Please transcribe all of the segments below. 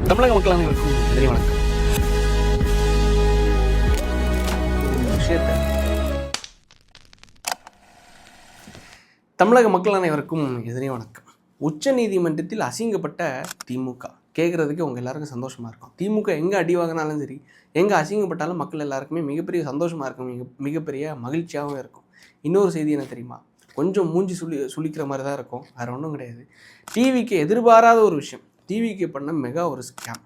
தமிழக மக்கள் அனைவருக்கும் நன்றி வணக்கம். தமிழக மக்கள் அனைவருக்கும் எதிரே வணக்கம். உச்ச நீதிமன்றத்தில் அசிங்கப்பட்ட திமுக கேட்குறதுக்கு உங்கள் எல்லாருக்கும் சந்தோஷமாக இருக்கும். திமுக எங்கே அடி வாங்கினாலும் சரி, எங்கே அசிங்கப்பட்டாலும் மக்கள் எல்லாருக்குமே மிகப்பெரிய சந்தோஷமாக இருக்கும், மிகப்பெரிய மகிழ்ச்சியாகவும் இருக்கும். இன்னொரு செய்தி என்ன தெரியுமா? கொஞ்சம் மூஞ்சி சுளிக்கிற மாதிரி தான் இருக்கும், வேறு ஒன்றும் கிடையாது. டிவிக்கு எதிர்பாராத ஒரு விஷயம், டிவிக்கு பண்ண மெகா ஒரு ஸ்கேம்.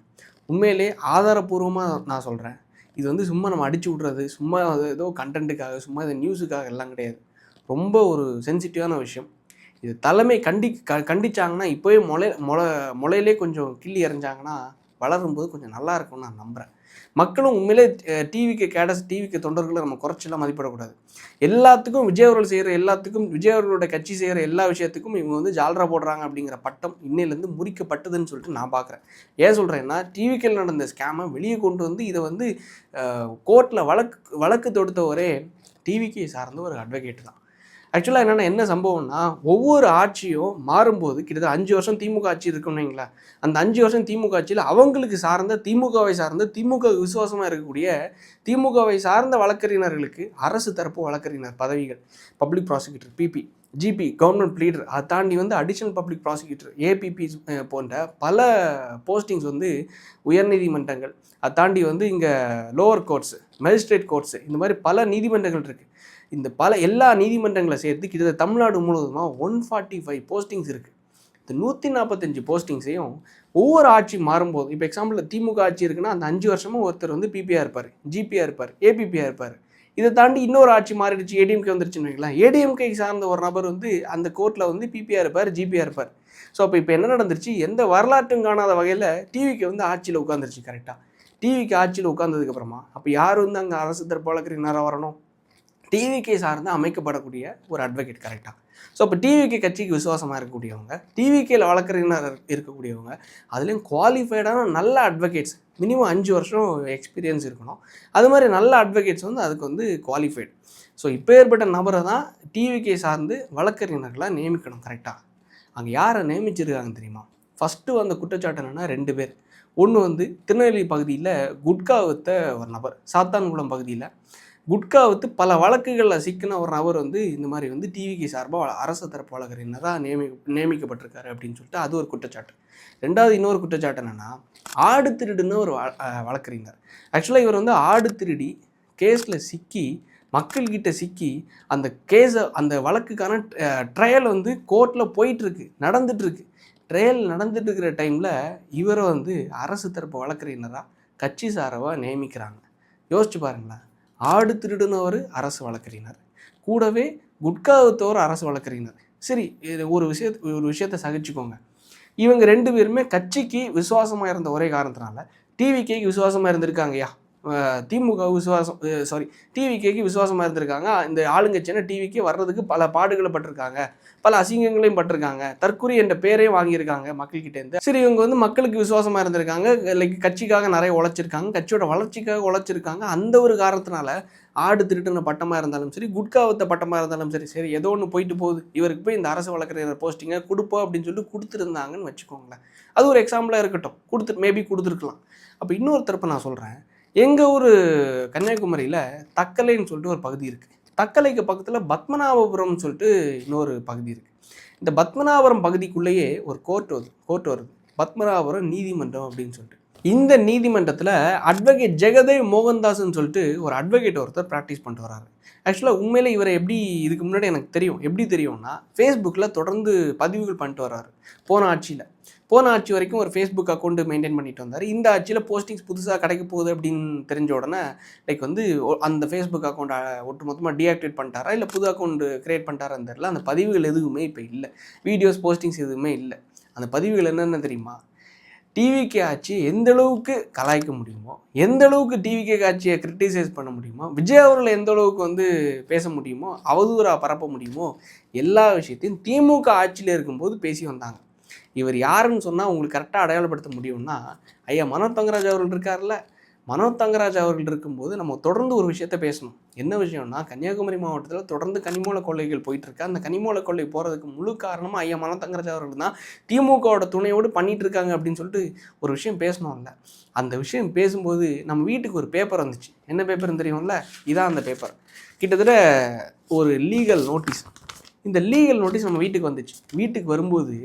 உண்மையிலே ஆதாரபூர்வமாக நான் சொல்கிறேன். இது வந்து சும்மா நம்ம அடிச்சு விட்றது, சும்மா ஏதோ கண்டென்ட்டுக்காக, சும்மா இது நியூஸுக்காக எல்லாம் கிடையாது. ரொம்ப ஒரு சென்சிட்டிவான விஷயம். இது தலைமை கண்டிச்சாங்கன்னா இப்போவே முளையிலே கொஞ்சம் கிள்ளி எறிஞ்சாங்கன்னா வளரும்போது கொஞ்சம் நல்லா இருக்கும்னு நான் நம்புகிறேன். மக்களும் உண்மையிலே டிவிக்கு தொண்டர்களை நம்ம குறைச்செல்லாம் மதிப்பிடக்கூடாது. எல்லாத்துக்கும் விஜய் அவர்கள் செய்கிற எல்லாத்துக்கும், விஜய் அவர்களோட கட்சி செய்கிற எல்லா விஷயத்துக்கும் இவங்க வந்து ஜால்ரா போடுறாங்க அப்படிங்கிற பட்டம் இன்னையிலேருந்து முறிக்கப்பட்டதுன்னு சொல்லிட்டு நான் பார்க்குறேன். ஏன் சொல்கிறேன்னா, டிவிக்கில் நடந்த ஸ்கேமை வெளியே கொண்டு வந்து இதை வந்து கோர்ட்டில் வழக்கு தொடுத்த ஒரே டிவிக்கு சார்ந்த ஒரு அட்வொகேட் தான். ஆக்சுவலாக என்ன சம்பவம்னா, ஒவ்வொரு ஆட்சியும் மாறும்போது கிட்டத்தட்ட 5 வருஷம் திமுக ஆட்சி இருக்குன்னு வைங்களேன். அந்த 5 வருஷம் திமுக ஆட்சியில் அவங்களுக்கு சார்ந்த, திமுகவை சார்ந்த, திமுக விசுவாசமாக இருக்கக்கூடிய திமுகவை சார்ந்த வழக்கறிஞர்களுக்கு அரசு தரப்பு வழக்கறிஞர் பதவிகள், public prosecutor, PP, GP, government pleader, அதை தாண்டி வந்து அடிஷனல் பப்ளிக் ப்ராசிக்யூட்டர், ஏபிபி போன்ற பல போஸ்டிங்ஸ் வந்து உயர்நீதிமன்றங்கள், அதை தாண்டி வந்து இங்கே லோவர் கோர்ட்ஸு, மேஜிஸ்ட்ரேட் கோர்ட்ஸு, இந்த மாதிரி பல நீதிமன்றங்கள் இருக்குது. இந்த எல்லா நீதிமன்றங்களை சேர்த்து கிட்டத்தட்ட தமிழ்நாடு முழுவதுமாக 145 போஸ்டிங்ஸ் இருக்குது. இந்த 145 போஸ்டிங்ஸையும் ஒவ்வொரு ஆட்சி மாறும்போது, இப்போ எக்ஸாம்பிள் திமுக ஆட்சி இருக்குன்னா அந்த 5 வருஷமும் ஒருத்தர் வந்து பிபிஆர் இருப்பார், ஜிபிஆர் இருப்பார், ஏபிபிஆர் இருப்பார். இதை தாண்டி இன்னொரு ஆட்சி மாறிடுச்சு, ஏடிஎம்கே வந்துருச்சுன்னு வைக்கலாம். ஏடிஎம்கே சார்ந்த ஒரு நபர் வந்து அந்த கோர்ட்டில் வந்து பிபிஆர் இருப்பார், ஜிபிஆர் இருப்பார். ஸோ அப்போ இப்போ என்ன நடந்துருச்சு, எந்த வரலாற்றும் காணாத வகையில் டிவிக்கு வந்து ஆட்சியில் உட்காந்துருச்சு. கரெக்டாக டிவிக்கு ஆட்சியில் உட்காந்ததுக்கப்புறமா அப்போ யார் வந்து அங்கே அரசு தரப்பு வழக்கறிஞராக வரணும்? டிவிக்கே சார்ந்து அமைக்கப்படக்கூடிய ஒரு அட்வொகேட். கரெக்டாக. ஸோ இப்போ டிவிகே கட்சிக்கு விசுவாசமாக இருக்கக்கூடியவங்க, டிவிகேல வழக்கறிஞர் இருக்கக்கூடியவங்க, அதுலேயும் குவாலிஃபைடான நல்ல அட்வொகேட்ஸ், மினிமம் 5 வருஷம் எக்ஸ்பீரியன்ஸ் இருக்கணும். அது மாதிரி நல்ல அட்வொகேட்ஸ் வந்து அதுக்கு வந்து குவாலிஃபைடு. ஸோ இப்போ ஏற்பட்ட நபரை தான் டிவிகே சார்ந்து வழக்கறிஞர்களாக நியமிக்கணும். கரெக்டாக. அங்கே யாரை நியமிச்சிருக்காங்க தெரியுமா? ஃபஸ்ட்டு வந்த குற்றச்சாட்டு என்னென்னா 2 பேர். ஒன்று வந்து திருநெல்வேலி பகுதியில் குட்கா வித்த ஒரு நபர், சாத்தான்குளம் பகுதியில் குட்கா வித்து பல வழக்குகளில் சிக்கின ஒரு நபர் வந்து இந்த மாதிரி வந்து டிவிக்கு சார்பாக அரசு தரப்பு வழக்கறிஞராக நியமிக்கப்பட்டிருக்காரு அப்படின்னு சொல்லிட்டு அது ஒரு குற்றச்சாட்டு. ரெண்டாவது இன்னொரு குற்றச்சாட்டு என்னென்னா, ஆடு திருடுன்னு ஒரு வழக்கறிஞர். ஆக்சுவலாக இவர் வந்து ஆடு திருடி கேஸில் சிக்கி, மக்கள்கிட்ட சிக்கி, அந்த கேஸை, அந்த வழக்குக்கான ட்ரையல் வந்து கோர்ட்டில் போயிட்டுருக்கு, நடந்துகிட்ருக்கு. ட்ரையல் நடந்துட்டு இருக்கிற டைமில் இவரை வந்து அரசு தரப்பு வழக்கறிஞராக கட்சி சார்பாக நியமிக்கிறாங்க. யோசிச்சு பாருங்களேன். ஆடு திருடுனவர் அரசு வழக்கறிஞர், கூடவே குட்காவுத்தவர் அரசு வழக்கறிஞர். சரி, ஒரு விஷயத்தை சகிச்சுக்கோங்க. இவங்க 2 பேருமே கட்சிக்கு விசுவாசமாக இருந்த ஒரே காரணத்தினால டிவிகேக்கு விசுவாசமாக இருந்திருக்காங்கய்யா. டிவிகேக்கு விசுவாசமாக இருந்திருக்காங்க. இந்த ஆளுங்கட்சியான டிவிக்கே வர்றதுக்கு பல பாடுகளை பட்டிருக்காங்க, பல அசிங்கங்களையும் பட்டிருக்காங்க, தற்கொலை என்ற பேரையும் வாங்கியிருக்காங்க மக்கள்கிட்டேருந்து. சரி, இவங்க வந்து மக்களுக்கு விசுவாசமாக இருந்திருக்காங்க, லைக் கட்சிக்காக நிறைய உழைச்சிருக்காங்க, கட்சியோட வளர்ச்சிக்காக உழைச்சிருக்காங்க. அந்த ஒரு காரணத்தினால ஆடு திருட்டுன பட்டமாக இருந்தாலும் சரி, குட்காவத்த பட்டமாக இருந்தாலும் சரி, சரி ஏதோ ஒன்று போயிட்டு போகுது, இவருக்கு போய் இந்த அரசு வழக்கறிஞர் போஸ்டிங்கை கொடுப்போம் அப்படின்னு சொல்லி கொடுத்துருந்தாங்கன்னு வச்சுக்கோங்களேன். அது ஒரு எக்ஸாம்பிளாக இருக்கட்டும், மேபி கொடுத்துருக்கலாம். அப்போ இன்னொரு தரப்பு நான் சொல்கிறேன். எங்கள் ஊர் கன்னியாகுமரியில் தக்கலைன்னு சொல்லிட்டு ஒரு பகுதி இருக்குது. தக்கலைக்கு பக்கத்தில் பத்மநாபபுரம்னு சொல்லிட்டு இன்னொரு பகுதி இருக்குது. இந்த பத்மநாபபுரம் பகுதிக்குள்ளேயே ஒரு கோர்ட் வருது, பத்மநாபபுரம் நீதிமன்றம் அப்படின்னு சொல்லிட்டு. இந்த நீதிமன்றத்தில் அட்வொகேட் ஜெகதேவ் மோகன்தாஸ்ன்னு சொல்லிட்டு ஒரு அட்வொகேட் ஒருத்தர் ப்ராக்டிஸ் பண்ணிட்டு வராரு. ஆக்சுவலாக உண்மையிலே இவரை எப்படி இதுக்கு முன்னாடி எனக்கு தெரியும். எப்படி தெரியும்னா, ஃபேஸ்புக்கில் தொடர்ந்து பதிவுகள் பண்ணிட்டு வர்றாரு. போன ஆட்சி வரைக்கும் ஒரு ஃபேஸ்புக் அக்கௌண்ட்டு மெயின்டைன் பண்ணிட்டு வந்தார். இந்த ஆட்சியில் போஸ்டிங்ஸ் புதுசாக கிடைக்க போகுது அப்படின்னு தெரிஞ்ச உடனே லைக் வந்து அந்த ஃபேஸ்புக் அக்கௌண்ட்டை ஒட்டு மொத்தமாக டீஆக்டிவேட் பண்ணிட்டாரா, இல்லை புது அக்கௌண்ட் க்ரியேட் பண்ணிட்டாரான்னு தெரியல. அந்த பதிவுகள் எதுவுமே இப்போ இல்லை, வீடியோஸ் போஸ்டிங்ஸ் எதுவுமே இல்லை. அந்த பதிவுகள் என்னென்ன தெரியுமா? டிவிகே ஆட்சி எந்த அளவுக்கு கலாய்க்க முடியுமோ, எந்த அளவுக்கு டிவிகே ஆட்சியை கிரிட்டிசைஸ் பண்ண முடியுமோ, விஜய் அவர்களை எந்த அளவுக்கு வந்து பேச முடியுமோ, அவதூறாக பரப்ப முடியுமோ, எல்லா விஷயத்தையும் திமுக ஆட்சியில் இருக்கும்போது பேசி வந்தாங்க. இவர் யாருன்னு சொன்னால் உங்களுக்கு கரெக்டாக அடையாளப்படுத்த முடியும்னா, ஐயா மனோஜ் தங்கராஜ் அவர்கள் இருக்கார்ல, மனோ தங்கராஜ் அவர்கள் இருக்கும்போது நம்ம தொடர்ந்து ஒரு விஷயத்த பேசணும். என்ன விஷயம்னா, கன்னியாகுமரி மாவட்டத்தில் தொடர்ந்து கனிமூல கொள்ளைகள் போயிட்டுருக்கு. அந்த கனிமூல கொள்ளை போகிறதுக்கு முழு காரணமாக ஐயா மனோ தங்கராஜ் அவர்கள் தான் திமுகவோட துணையோடு பண்ணிட்டு இருக்காங்க அப்படின்னு சொல்லிட்டு ஒரு விஷயம் பேசணும்ல. அந்த விஷயம் பேசும்போது நம்ம வீட்டுக்கு ஒரு பேப்பர் வந்துச்சு. என்ன பேப்பர்னு தெரியும்ல? இதான் அந்த பேப்பர். கிட்டத்தட்ட ஒரு லீகல் நோட்டீஸ். இந்த லீகல் நோட்டீஸ் நம்ம வீட்டுக்கு வந்துச்சு. வீட்டுக்கு வரும்போது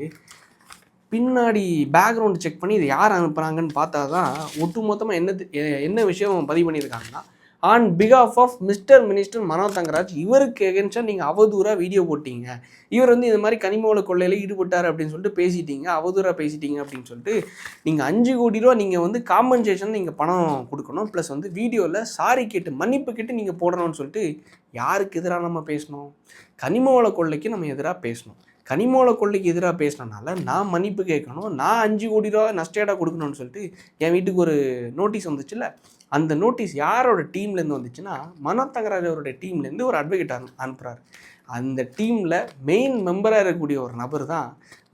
பின்னாடி பேக்ரவுண்ட் செக் பண்ணி இது யார் அனுப்புகிறாங்கன்னு பார்த்தா தான் ஒட்டுமொத்தமாக என்ன விஷயம் பதிவு பண்ணியிருக்காங்கன்னா, ஆன் பிகாஃப் of mister minister Mano Thangaraj, இவருக்கு எகென்ஸ்டாக நீங்கள் அவதூறாக வீடியோ போட்டீங்க. இவர் வந்து இந்த மாதிரி கனிமவள கொள்ளையில் ஈடுபட்டார் அப்படின்னு சொல்லிட்டு பேசிட்டீங்க, அவதூறாக பேசிட்டீங்க அப்படின்னு சொல்லிட்டு நீங்கள் 5 கோடி ரூபா நீங்கள் வந்து காம்பன்சேஷன் நீங்கள் பணம் கொடுக்கணும். ப்ளஸ் வந்து வீடியோவில் சாரி கேட்டு மன்னிப்பு கேட்டு நீங்கள் போடணும்னு சொல்லிட்டு யாருக்கு எதிராக நம்ம பேசணும்? கனிமவள கொள்ளைக்கு நம்ம எதிராக பேசணும். கனிமூல கொள்ளைக்கு எதிராக பேசினனால நான் மன்னிப்பு கேட்கணும், நான் 5 கோடி ரூபா நஷ்டேடா கொடுக்கணும்னு சொல்லிட்டு என் வீட்டுக்கு ஒரு நோட்டீஸ் வந்துச்சுல்ல. அந்த நோட்டீஸ் யாரோட டீம்லேருந்து வந்துச்சுன்னா, மனோ தங்கராஜ் அவருடைய டீம்லேருந்து ஒரு அட்வொகேட் அனுப்புகிறாரு. அந்த டீமில் மெயின் மெம்பராக இருக்கக்கூடிய ஒரு நபர் தான்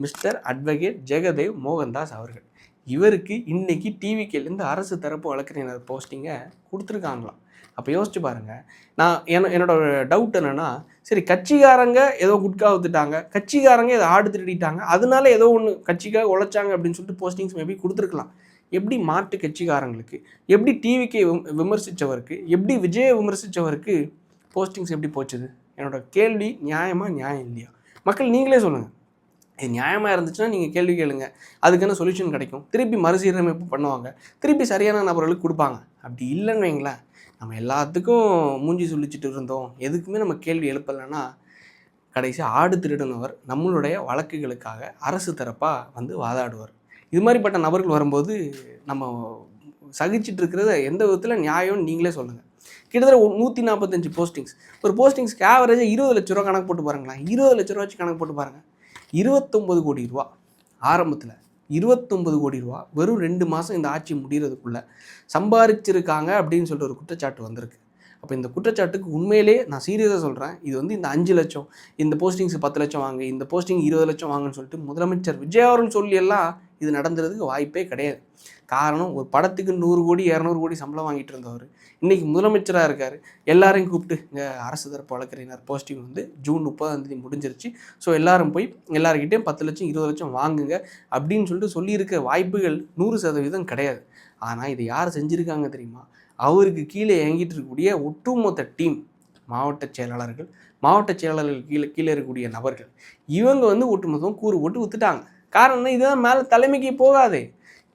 மிஸ்டர் அட்வொகேட் ஜெகதேவ் மோகன்தாஸ் அவர்கள். இவருக்கு இன்றைக்கி டிவிகேலேருந்து அரசு தரப்பு வழக்கறிஞர் போஸ்டிங்கை கொடுத்துருக்காங்களாம். அப்போ யோசிச்சு பாருங்கள். நான் என்னோட டவுட் என்னென்னா, சரி கட்சிக்காரங்க ஏதோ குட்கா வித்துட்டாங்க, கட்சிக்காரங்க ஏதோ ஆடு திருடிட்டாங்க, அதனால ஏதோ ஒன்று கட்சிக்காக உழைச்சாங்க அப்படின்னு சொல்லிட்டு போஸ்டிங்ஸ் மேபி கொடுத்துருக்கலாம். எப்படி மாட்டு கட்சிக்காரங்களுக்கு, எப்படி டிவிக்கு விமர்சித்தவருக்கு, எப்படி விஜயை விமர்சித்தவருக்கு போஸ்டிங்ஸ் எப்படி போச்சுது? என்னோட கேள்வி நியாயமாக நியாயம் இல்லையா? மக்கள் நீங்களே சொல்லுங்கள். இது நியாயமாக இருந்துச்சுன்னா நீங்கள் கேள்வி கேளுங்க, அதுக்கான சொல்யூஷன் கிடைக்கும். திருப்பி மறுசீரமைப்பு பண்ணுவாங்க, திருப்பி சரியான நபர்களுக்கு கொடுப்பாங்க. அப்படி இல்லைன்னு வைங்களேன், நம்ம எல்லாத்துக்கும் மூஞ்சி சுழிச்சிட்டு இருந்தோம், எதுக்குமே நம்ம கேள்வி எழுப்பலைன்னா கடைசி ஆடு திருடினவர் நம்மளுடைய வழக்குகளுக்காக அரசு தரப்பாக வந்து வாதாடுவார். இது மாதிரிப்பட்ட நபர்கள் வரும்போது நம்ம சகிச்சிட்டு இருக்கிறத எந்த விதத்தில் நியாயம்னு நீங்களே சொல்லுங்கள். கிட்டத்தட்ட 145 போஸ்டிங்ஸ். ஒரு போஸ்டிங்ஸ்க்கு ஆவரேஜாக 20 லட்ச ரூபா கணக்கு போட்டு பாருங்களேன். 20 லட்ச ரூபா வச்சு கணக்கு போட்டு பாருங்கள். 29 கோடி ரூபா ஆரம்பத்தில் 29 கோடி ரூபா வெறும் 2 மாதம் இந்த ஆட்சி முடிகிறதுக்குள்ளே சம்பாதிச்சிருக்காங்க அப்படின்னு சொல்லிட்டு ஒரு குற்றச்சாட்டு வந்திருக்கு. அப்போ இந்த குற்றச்சாட்டுக்கு உண்மையிலே நான் சீரியஸாக சொல்கிறேன், இது வந்து இந்த 5 லட்சம், இந்த போஸ்டிங்ஸ் 10 லட்சம் வாங்க, இந்த போஸ்டிங் 20 லட்சம் வாங்கன்னு சொல்லிட்டு முதலமைச்சர் விஜய் அவர்கள் சொல்லியெல்லாம் இது நடந்துறதுக்கு வாய்ப்பே கிடையாது. காரணம், ஒரு படத்துக்கு 100 கோடி 200 கோடி சம்பளம் வாங்கிட்டு இருந்தவர் இன்றைக்கி முதலமைச்சராக இருக்கார். எல்லாரையும் கூப்பிட்டு இங்கே அரசு தரப்பு வழக்கறிஞர் போஸ்டிங் வந்து ஜூன் 30 முடிஞ்சிருச்சு, ஸோ எல்லோரும் போய் எல்லாருக்கிட்டையும் 10 லட்சம் 20 லட்சம் வாங்குங்க அப்படின்னு சொல்லிட்டு சொல்லியிருக்க வாய்ப்புகள் 100% கிடையாது. ஆனால் இதை யார் செஞ்சுருக்காங்க தெரியுமா? அவருக்கு கீழே இயங்கிட்டு இருக்கக்கூடிய ஒட்டுமொத்த டீம், மாவட்ட செயலாளர்கள், மாவட்ட செயலாளர்கள் கீழே இருக்கக்கூடிய நபர்கள், இவங்க வந்து ஒட்டுமொத்தம் கூறு போட்டு வித்துட்டாங்க. காரணம், இதுதான் மேலே தலைமைக்கு போகாதே,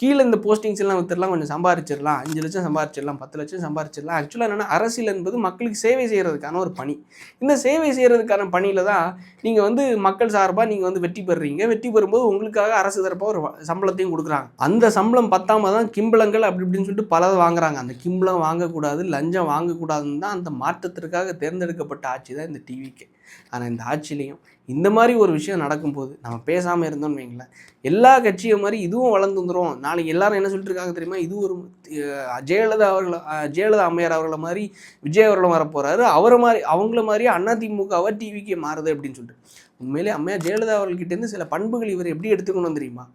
கீழே இந்த போஸ்டிங்ஸ் எல்லாம் வித்துடலாம், கொஞ்சம் சம்பாரிச்சிடலாம், 5 லட்சம் சம்பாரிச்சிடலாம், 10 லட்சம் சம்பாரிச்சிடலாம். ஆக்சுவலாக என்னென்னா, அரசியல் என்பது மக்களுக்கு சேவை செய்கிறதுக்கான ஒரு பணி. இந்த சேவை செய்கிறதுக்கான பணியில் தான் நீங்கள் வந்து மக்கள் சார்பாக நீங்கள் வந்து வெற்றி பெறுறீங்க. வெற்றி பெறும்போது உங்களுக்காக அரசு தரப்பாக ஒரு சம்பளத்தையும் கொடுக்குறாங்க. அந்த சம்பளம் பத்தாம தான் கிம்பளங்கள் அப்படி இப்படின்னு சொல்லிட்டு பலதை வாங்குறாங்க. அந்த கிம்பளம் வாங்கக்கூடாது, லஞ்சம் வாங்கக்கூடாதுன்னு தான் அந்த மாற்றத்திற்காக தேர்ந்தெடுக்கப்பட்ட ஆட்சி தான் இந்த டிவிக்கு. ஆனால் இந்த ஆட்சியிலையும் இந்த மாதிரி ஒரு விஷயம் நடக்கும்போது நம்ம பேசாமல் இருந்தோம்னு வைங்களேன், எல்லா கட்சியும் மாதிரி இதுவும் வளர்ந்து வந்துடும். நாளைக்கு எல்லாரும் என்ன சொல்லிட்டு இருக்காங்க தெரியுமா? இது ஒரு ஜெயலலிதா அம்மையார் அவர்களை மாதிரி விஜய் அவர்களும் வரப்போகிறாரு, அவங்கள மாதிரியே அதிமுகவை டிவிக்கே மாறுது அப்படின்னு சொல்லிட்டு. உண்மையிலே அம்மையார் ஜெயலலிதா அவர்கள்கிட்டேருந்து சில பண்புகள் இவர் எப்படி எடுத்துக்கணும் தெரியுமா?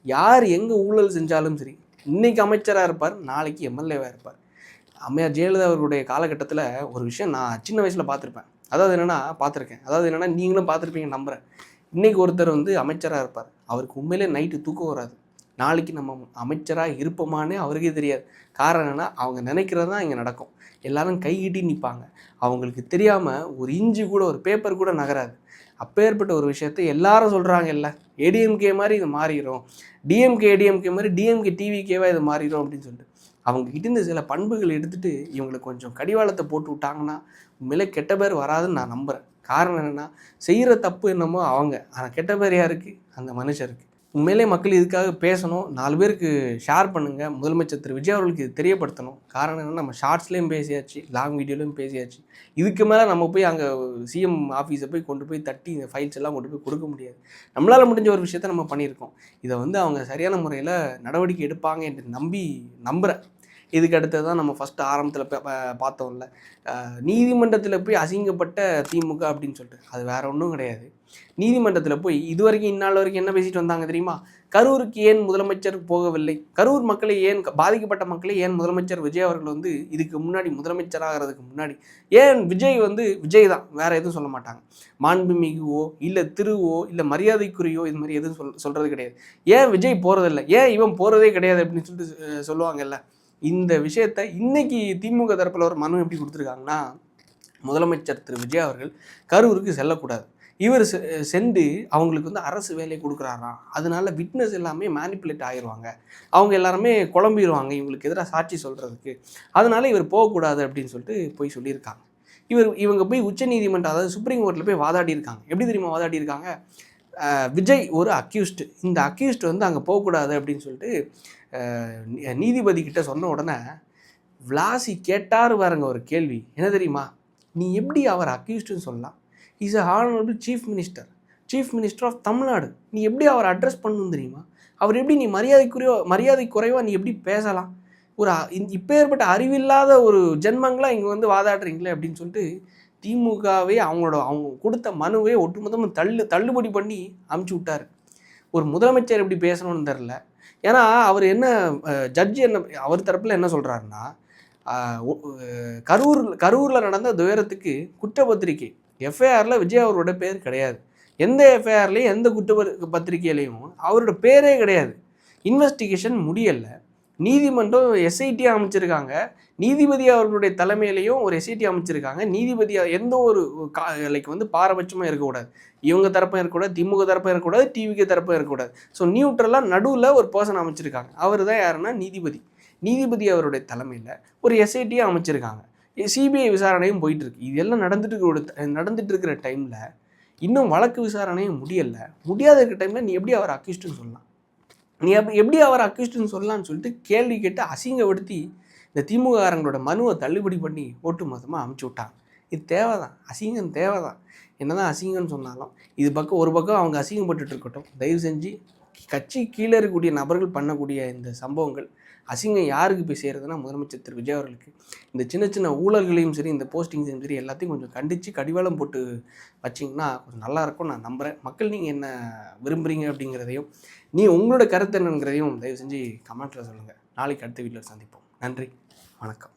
யார் எங்கே ஊழல் செஞ்சாலும் சரி, இன்றைக்கி அமைச்சராக இருப்பார், நாளைக்கு எம்எல்ஏவாக இருப்பார். அம்மையார் ஜெயலலிதா அவர்களுடைய காலகட்டத்தில் ஒரு விஷயம் நான் சின்ன வயசில் பார்த்துருப்பேன். அதாவது என்னென்னா நீங்களும் பார்த்துருப்பீங்க நம்புகிறேன். இன்றைக்கி ஒருத்தர் வந்து அமைச்சராக இருப்பார், அவருக்கு உண்மையிலே நைட்டு தூக்கம் வராது. நாளைக்கு நம்ம அமைச்சராக இருப்போமானே அவருக்கே தெரியாது. காரணம் என்னென்னா, அவங்க நினைக்கிறது தான் இங்கே நடக்கும். எல்லாரும் கைகிட்டி நிற்பாங்க. அவங்களுக்கு தெரியாமல் ஒரு இஞ்சி கூட, ஒரு பேப்பர் கூட நகராது. அப்பேற்பட்ட ஒரு விஷயத்தை எல்லாரும் சொல்கிறாங்க, இல்லை ஏடிஎம்கே மாதிரி இது மாறிடும், டிஎம்கே ஏடிஎம்கே மாதிரி டிஎம்கே டிவிகேவாக இது மாறிடும் அப்படின்னு சொல்லிட்டு அவங்ககிட்ட இந்த சில பண்புகள் எடுத்துகிட்டு இவங்களுக்கு கொஞ்சம் கடிவாளத்தை போட்டு விட்டாங்கன்னா உண்மையிலே கெட்ட பேர் வராதுன்னு நான் நம்புகிறேன். காரணம் என்னென்னா, செய்கிற தப்பு என்னமோ அவங்க, ஆனால் கெட்ட பேர் யாருக்கு? அந்த மனுஷருக்கு. உண்மையிலே மக்கள் இதுக்காக பேசணும், 4 பேருக்கு ஷேர் பண்ணுங்கள். முதலமைச்சர் திரு விஜய் அவர்களுக்கு இது தெரியப்படுத்தணும். காரணம் என்னென்னா, நம்ம ஷார்ட்ஸ்லேயும் பேசியாச்சு, லாங் வீடியோலையும் பேசியாச்சு. இதுக்கு மேலே நம்ம போய் அங்கே சிஎம் ஆஃபீஸை போய் கொண்டு போய் தட்டி இந்த ஃபைல்ஸ் எல்லாம் கொண்டு போய் கொடுக்க முடியாது. நம்மளால் முடிஞ்ச ஒரு விஷயத்த நம்ம பண்ணியிருக்கோம். இதை வந்து அவங்க சரியான முறையில் நடவடிக்கை எடுப்பாங்க என்று நம்புகிறேன். இதுக்கு அடுத்தது தான் நம்ம ஃபஸ்ட்டு ஆரம்பத்தில் பார்த்தோம்ல, நீதிமன்றத்தில் போய் அசிங்கப்பட்ட திமுக அப்படின்னு சொல்லிட்டு, அது வேற ஒன்றும் கிடையாது. நீதிமன்றத்தில் போய் இதுவரைக்கும் இந்நாள் வரைக்கும் என்ன பேசிட்டு வந்தாங்க தெரியுமா? கரூருக்கு ஏன் முதலமைச்சர் போகவில்லை, கரூர் மக்களை ஏன், பாதிக்கப்பட்ட மக்களை ஏன் முதலமைச்சர் விஜய் அவர்கள் வந்து இதுக்கு முன்னாடி முதலமைச்சராகிறதுக்கு முன்னாடி ஏன் விஜய் வந்து விஜய் தான், வேற எதுவும் சொல்ல மாட்டாங்க. மாண்புமிகுவோ இல்லை திருவோ இல்லை மரியாதைக்குரியோ இது மாதிரி எதுவும் சொல்றது கிடையாது. ஏன் விஜய் போகிறதில்லை, ஏன் இவன் போகிறதே கிடையாது அப்படின்னு சொல்லிட்டு சொல்லுவாங்கல்ல. இந்த விஷயத்த இன்னைக்கு திமுக தரப்பில் ஒரு மனு எப்படி கொடுத்துருக்காங்கன்னா, முதலமைச்சர் திரு விஜய் அவர்கள் கரூருக்கு செல்லக்கூடாது, இவர் சென்று அவங்களுக்கு வந்து அரசு வேலை கொடுக்குறாராம், அதனால விட்னஸ் எல்லாமே மேனிப்புலேட் ஆகிடுவாங்க, அவங்க எல்லாருமே குழம்பிடுவாங்க இவங்களுக்கு எதிராக சாட்சி சொல்கிறதுக்கு, அதனால இவர் போகக்கூடாது அப்படின்னு சொல்லிட்டு போய் சொல்லியிருக்காங்க. இவங்க போய் உச்சநீதிமன்றம், அதாவது சுப்ரீம் கோர்ட்டில் போய் வாதாடி இருக்காங்க. எப்படி தெரியுமா வாதாடி இருக்காங்க? விஜய் ஒரு அக்யூஸ்டு, இந்த அக்யூஸ்டு வந்து அங்கே போகக்கூடாது அப்படின்னு சொல்லிட்டு நீதிபதி கிட்ட சொன்ன உடனே விளாசி கேட்டார் பாருங்க ஒரு கேள்வி. என்ன தெரியுமா? நீ எப்படி அவர் அக்யூஸ்டுன்னு சொல்லலாம்? Is a honourable chief minister of Tamil Nadu, நீ எப்படி அவர் அட்ரஸ் பண்ணணும் தெரியுமா? அவர் எப்படி நீ மரியாதை குறைவாக நீ எப்படி பேசலாம்? ஒரு இப்போ ஏற்பட்ட அறிவில்லாத ஒரு ஜென்மங்களாக இங்கே வந்து வாதாடுறீங்களே அப்படின்னு சொல்லிட்டு திமுகவே அவங்க கொடுத்த மனுவே ஒட்டுமொத்தமாக தள்ளுபடி பண்ணி அமுச்சு விட்டார். ஒரு முதலமைச்சர் எப்படி பேசணும்னு தெரில. ஏன்னா அவர் என்ன, ஜட்ஜி என்ன அவர் தரப்பில் என்ன சொல்கிறாருன்னா, கரூரில் நடந்த துயரத்துக்கு குற்றப்பத்திரிக்கை எஃப்ஐஆரில் விஜய் அவரோட பேர் கிடையாது. எந்த எஃப்ஐஆர்லேயும் எந்த பத்திரிகையிலையும் அவரோட பேரே கிடையாது. இன்வெஸ்டிகேஷன் முடியலை. நீதிமன்றம் எஸ்ஐடி அமைச்சிருக்காங்க, நீதிபதி அவர்களுடைய தலைமையிலையும் ஒரு எஸ்ஐடி அமைச்சிருக்காங்க. நீதிபதி எந்த ஒரு லைக் வந்து பாரபட்சமாக இருக்கக்கூடாது, இவங்க தரப்பும் இருக்கக்கூடாது, திமுக தரப்பும் இருக்கக்கூடாது, டிவிக்கு தரப்பும் இருக்கக்கூடாது. ஸோ நியூட்ரலாக நடுவில் ஒரு பர்சன் அமைச்சிருக்காங்க. அவர் தான் யாருன்னா நீதிபதி அவருடைய தலைமையில் ஒரு எஸ்ஐடியை அமைச்சிருக்காங்க. சிபிஐ விசாரணையும் போயிட்டுருக்கு. இதெல்லாம் நடந்துட்டு இருக்கிற டைமில் இன்னும் வழக்கு விசாரணையும் முடியாத இருக்கிற டைமில் நீ எப்படி அவர் அக்யூஸ்டுன்னு சொல்லலாம்? நீ எப்படி அவர் அக்யூஸ்டுன்னு சொல்லலான்னு சொல்லிட்டு கேள்வி கேட்டு அசிங்கப்படுத்தி இந்த திமுககாரங்களோட மனுவை தள்ளுபடி பண்ணி ஓட்டு மொத்தமாக அமுச்சு விட்டாங்க. இது தேவைதான், அசிங்கம் தேவைதான். என்னதான் அசிங்கம்னு சொன்னாலும் இது ஒரு பக்கம் அவங்க அசிங்கப்பட்டு இருக்கட்டும். தயவு செஞ்சு கட்சி கீழே இருக்கக்கூடிய நபர்கள் பண்ணக்கூடிய இந்த சம்பவங்கள் அசிங்கம் யாருக்கு போய் சேருதுன்னா முதலமைச்சர் திரு விஜய் அவர்களுக்கு. இந்த சின்ன சின்ன ஊழல்களையும் சரி, இந்த போஸ்டிங்ஸையும் சரி, எல்லாத்தையும் கொஞ்சம் கண்டித்து கடிவாளம் போட்டு வச்சிங்கன்னா கொஞ்சம் நல்லாயிருக்கும் நான் நம்புகிறேன். மக்கள் நீங்கள் என்ன விரும்புகிறீங்க அப்படிங்கிறதையும், உங்களோட கருத்து என்னங்கிறதையும் தயவு செஞ்சு கமெண்ட்டில் சொல்லுங்கள். நாளைக்கு அடுத்த வீட்டில் சந்திப்போம். நன்றி, வணக்கம்.